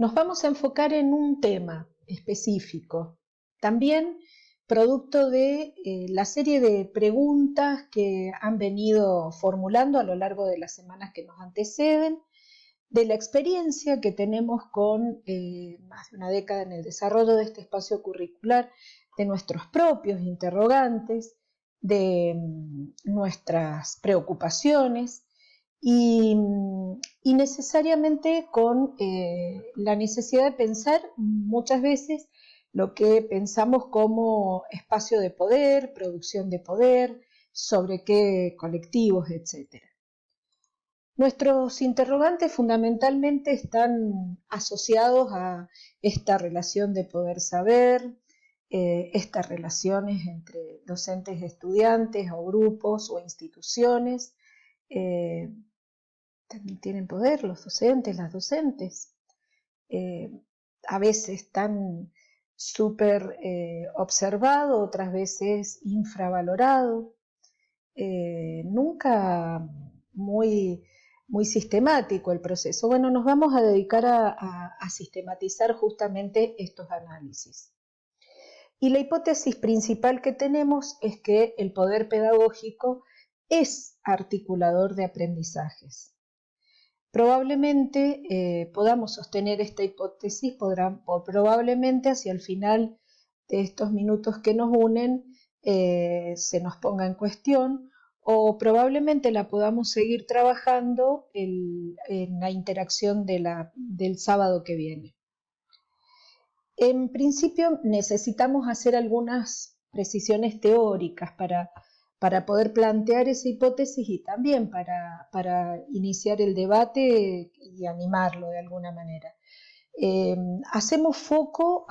Nos vamos a enfocar en un tema específico, también producto de la serie de preguntas que han venido formulando a lo largo de las semanas que nos anteceden, de la experiencia que tenemos con más de una década en el desarrollo de este espacio curricular, de nuestros propios interrogantes, de nuestras preocupaciones y necesariamente con la necesidad de pensar muchas veces lo que pensamos como espacio de poder, producción de poder, sobre qué colectivos, etc. Nuestros interrogantes fundamentalmente están asociados a esta relación de poder-saber, estas relaciones entre docentes y estudiantes o grupos o instituciones. También tienen poder los docentes, las docentes. A veces están súper observado, otras veces infravalorado. Nunca muy sistemático el proceso. Bueno, nos vamos a dedicar a sistematizar justamente estos análisis. Y la hipótesis principal que tenemos es que el poder pedagógico es articulador de aprendizajes. Probablemente podamos sostener esta hipótesis, probablemente hacia el final de estos minutos que nos unen se nos ponga en cuestión, o probablemente la podamos seguir trabajando en la interacción del sábado que viene. En principio necesitamos hacer algunas precisiones teóricas para poder plantear esa hipótesis y también para iniciar el debate y animarlo de alguna manera. Hacemos foco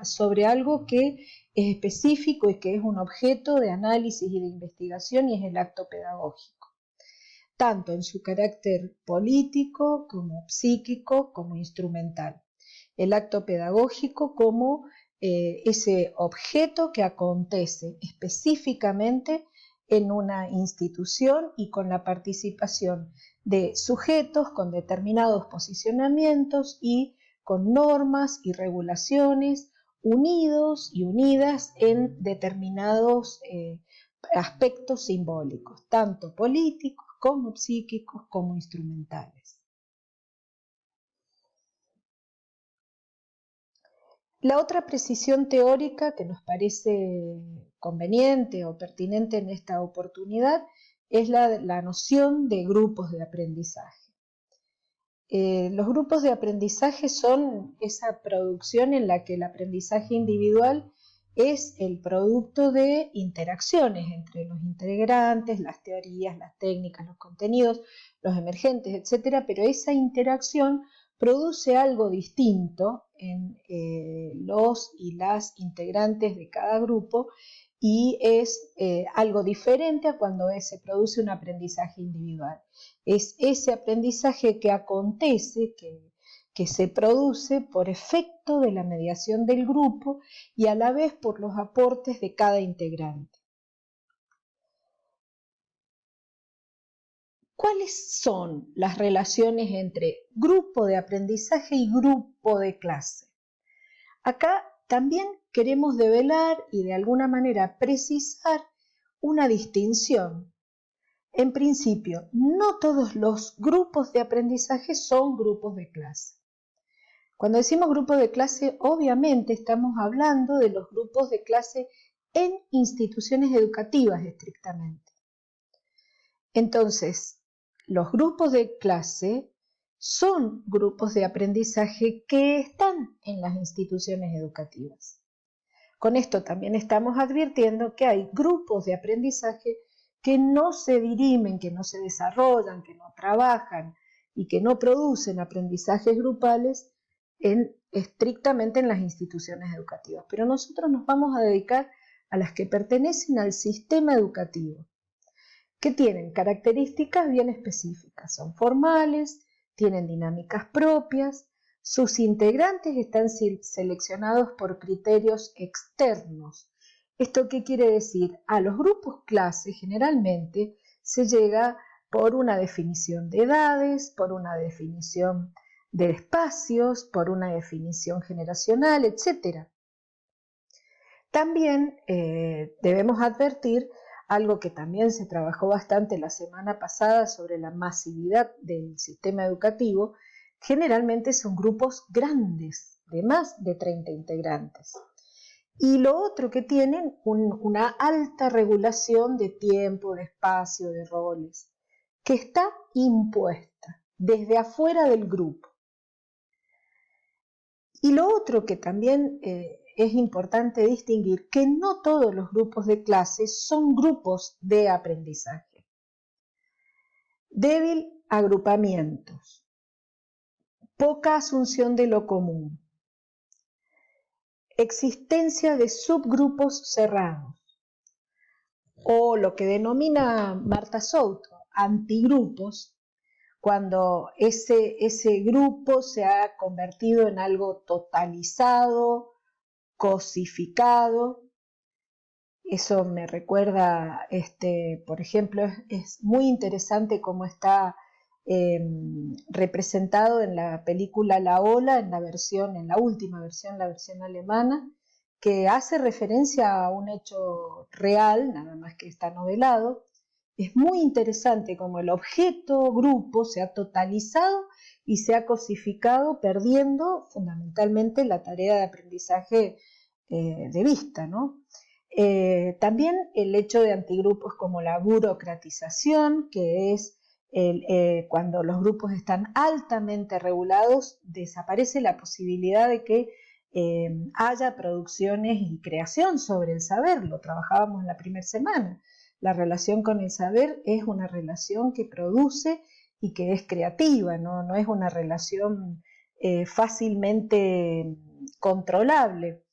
sobre algo que es específico y que es un objeto de análisis y de investigación, y es el acto pedagógico, tanto en su carácter político como psíquico como instrumental. El acto pedagógico como ese objeto que acontece específicamente en una institución y con la participación de sujetos con determinados posicionamientos y con normas y regulaciones unidos y unidas en determinados aspectos simbólicos, tanto políticos como psíquicos como instrumentales. La otra precisión teórica que nos parece conveniente o pertinente en esta oportunidad es la noción de grupos de aprendizaje. Los grupos de aprendizaje son esa producción en la que el aprendizaje individual es el producto de interacciones entre los integrantes, las teorías, las técnicas, los contenidos, los emergentes, etc. Pero esa interacción produce algo distinto en los y las integrantes de cada grupo, y es algo diferente a cuando se produce un aprendizaje individual. Es ese aprendizaje que acontece, que se produce por efecto de la mediación del grupo y a la vez por los aportes de cada integrante. ¿Cuáles son las relaciones entre grupo de aprendizaje y grupo de clase? Acá también queremos develar y de alguna manera precisar una distinción. En principio, no todos los grupos de aprendizaje son grupos de clase. Cuando decimos grupo de clase, obviamente estamos hablando de los grupos de clase en instituciones educativas estrictamente. Entonces, los grupos de clase son grupos de aprendizaje que están en las instituciones educativas. Con esto también estamos advirtiendo que hay grupos de aprendizaje que no se dirimen, que no se desarrollan, que no trabajan y que no producen aprendizajes grupales estrictamente en las instituciones educativas. Pero nosotros nos vamos a dedicar a las que pertenecen al sistema educativo, que tienen características bien específicas, son formales, tienen dinámicas propias, sus integrantes están seleccionados por criterios externos. ¿Esto qué quiere decir? A los grupos clase generalmente se llega por una definición de edades, por una definición de espacios, por una definición generacional, etc. También debemos advertir algo que también se trabajó bastante la semana pasada sobre la masividad del sistema educativo. Generalmente son grupos grandes, de más de 30 integrantes. Y lo otro que tienen una alta regulación de tiempo, de espacio, de roles, que está impuesta desde afuera del grupo. Y lo otro que también es importante distinguir, que no todos los grupos de clase son grupos de aprendizaje. Débil agrupamientos, poca asunción de lo común, existencia de subgrupos cerrados, o lo que denomina Marta Souto, antigrupos, cuando ese grupo se ha convertido en algo totalizado, cosificado. Eso me recuerda, por ejemplo, es muy interesante cómo está representado en la película La Ola, en la última versión, la versión alemana, que hace referencia a un hecho real, nada más que está novelado. Es muy interesante cómo el objeto grupo se ha totalizado y se ha cosificado, perdiendo fundamentalmente la tarea de aprendizaje de vista, ¿no? También el hecho de antigrupos como la burocratización, que es cuando los grupos están altamente regulados, desaparece la posibilidad de que haya producciones y creación sobre el saber. Lo trabajábamos en la primera semana. La relación con el saber es una relación que produce y que es creativa, no es una relación fácilmente controlable.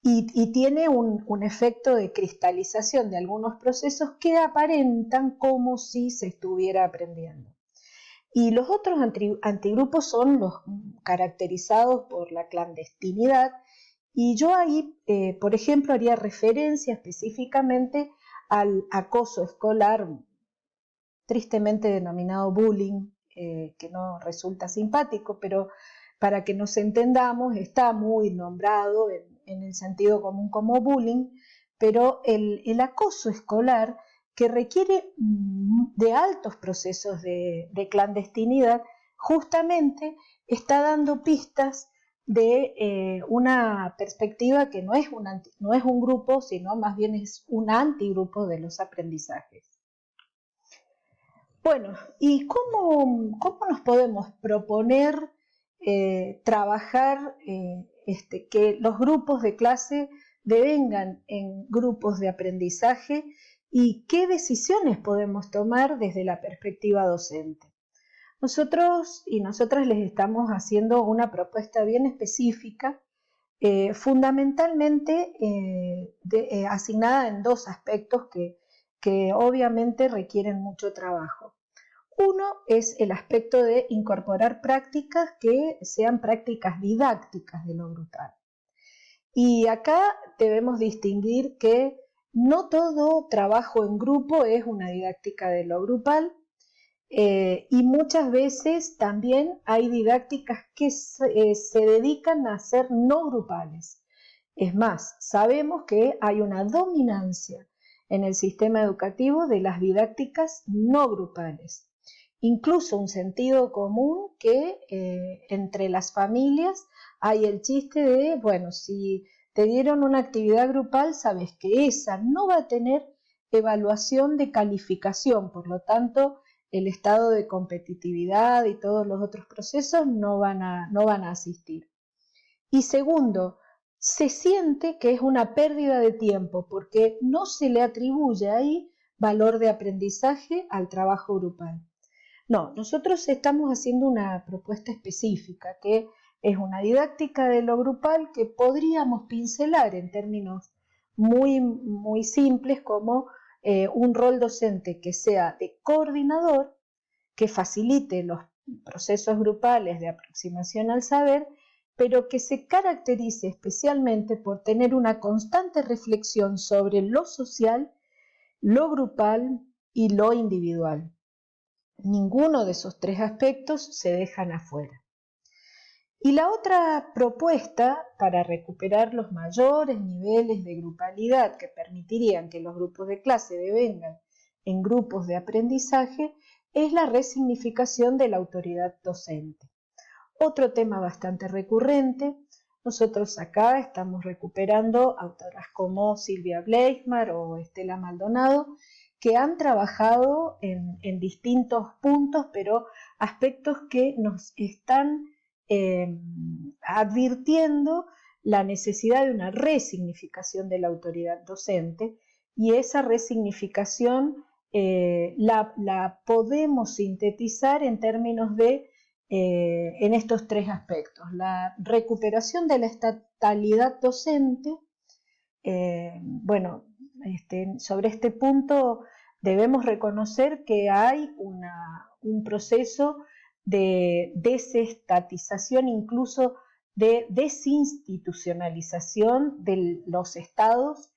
Y tiene un efecto de cristalización de algunos procesos que aparentan como si se estuviera aprendiendo. Y los otros antigrupos son los caracterizados por la clandestinidad, y yo ahí, por ejemplo, haría referencia específicamente al acoso escolar, tristemente denominado bullying, que no resulta simpático, pero para que nos entendamos, está muy nombrado en el sentido común como bullying, pero el acoso escolar, que requiere de altos procesos de clandestinidad, justamente está dando pistas de una perspectiva que no es un grupo, sino más bien es un antigrupo de los aprendizajes. Bueno, ¿y cómo nos podemos proponer trabajar que los grupos de clase devengan en grupos de aprendizaje y qué decisiones podemos tomar desde la perspectiva docente? Nosotros y nosotras les estamos haciendo una propuesta bien específica, fundamentalmente asignada en dos aspectos que obviamente requieren mucho trabajo. Uno es el aspecto de incorporar prácticas que sean prácticas didácticas de lo grupal. Y acá debemos distinguir que no todo trabajo en grupo es una didáctica de lo grupal, y muchas veces también hay didácticas que se dedican a ser no grupales. Es más, sabemos que hay una dominancia en el sistema educativo de las didácticas no grupales. Incluso un sentido común que entre las familias hay el chiste de, bueno, si te dieron una actividad grupal, sabes que esa no va a tener evaluación de calificación, por lo tanto, el estado de competitividad y todos los otros procesos no van a asistir. Y segundo, se siente que es una pérdida de tiempo porque no se le atribuye ahí valor de aprendizaje al trabajo grupal. No, nosotros estamos haciendo una propuesta específica que es una didáctica de lo grupal que podríamos pincelar en términos muy, muy simples como un rol docente que sea de coordinador, que facilite los procesos grupales de aproximación al saber, pero que se caracterice especialmente por tener una constante reflexión sobre lo social, lo grupal y lo individual. ninguno de esos tres aspectos se dejan afuera. Y la otra propuesta para recuperar los mayores niveles de grupalidad que permitirían que los grupos de clase devengan en grupos de aprendizaje es la resignificación de la autoridad docente. Otro tema bastante recurrente, nosotros acá estamos recuperando autoras como Silvia Bleichmar o Estela Maldonado, que han trabajado en distintos puntos, pero aspectos que nos están advirtiendo la necesidad de una resignificación de la autoridad docente, y esa resignificación la podemos sintetizar en términos de en estos tres aspectos: la recuperación de la estatalidad docente. Bueno, sobre este punto debemos reconocer que hay un proceso de desestatización, incluso de desinstitucionalización de los estados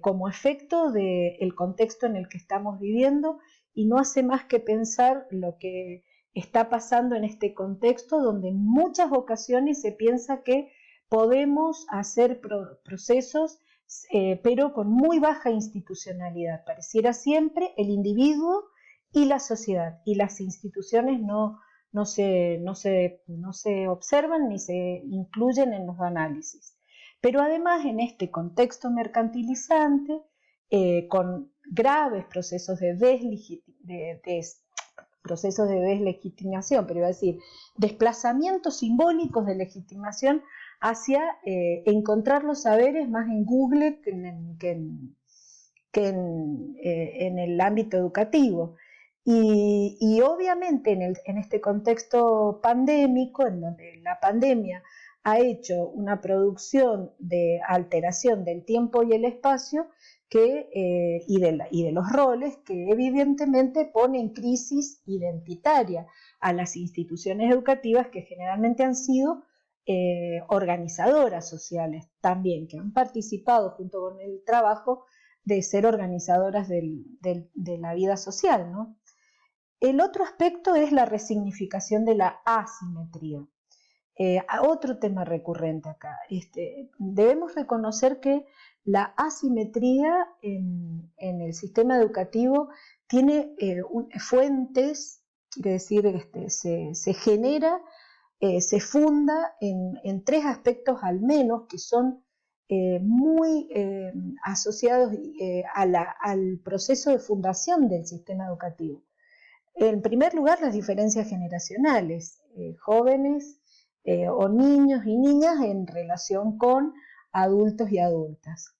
como efecto del contexto en el que estamos viviendo, y no hace más que pensar lo que está pasando en este contexto, donde en muchas ocasiones se piensa que podemos hacer procesos pero con muy baja institucionalidad. Pareciera siempre el individuo y la sociedad, y las instituciones no se observan ni se incluyen en los análisis. Pero además, en este contexto mercantilizante, con graves procesos de deslegitimación, pero iba a decir, desplazamientos simbólicos de legitimación hacia encontrar los saberes más en Google que en el ámbito educativo. Y obviamente en este contexto pandémico, en donde la pandemia ha hecho una producción de alteración del tiempo y el espacio y de los roles, que evidentemente pone en crisis identitaria a las instituciones educativas, que generalmente han sido organizadoras sociales también, que han participado junto con el trabajo de ser organizadoras de la vida social, ¿no? El otro aspecto es la resignificación de la asimetría. Otro tema recurrente acá. Debemos reconocer que la asimetría en el sistema educativo tiene fuentes, quiere decir, se genera, se funda en tres aspectos al menos, que son muy asociados al proceso de fundación del sistema educativo. En primer lugar, las diferencias generacionales, jóvenes o niños y niñas en relación con adultos y adultas.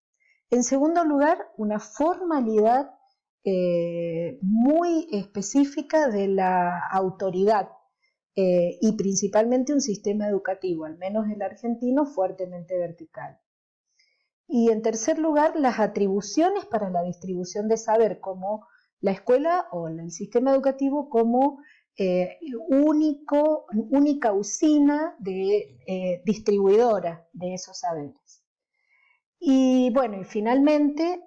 En segundo lugar, una formalidad muy específica de la autoridad y principalmente un sistema educativo, al menos el argentino, fuertemente vertical. Y en tercer lugar, las atribuciones para la distribución de saber, como la escuela o el sistema educativo como única usina distribuidora de esos saberes. Y bueno, y finalmente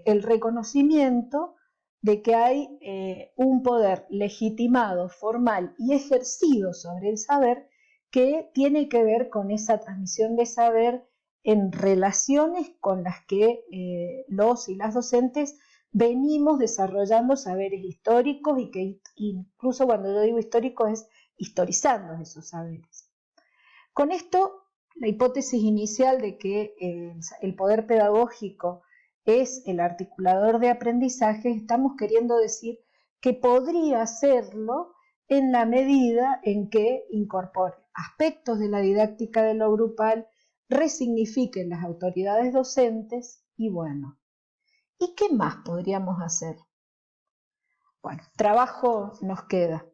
el reconocimiento de que hay un poder legitimado, formal y ejercido sobre el saber, que tiene que ver con esa transmisión de saber en relaciones con las que los y las docentes venimos desarrollando saberes históricos, y que incluso cuando yo digo histórico es historizando esos saberes. Con esto, la hipótesis inicial de que el poder pedagógico es el articulador de aprendizaje, estamos queriendo decir que podría serlo en la medida en que incorpore aspectos de la didáctica de lo grupal, resignifiquen las autoridades docentes y bueno, ¿y qué más podríamos hacer? Bueno, trabajo nos queda.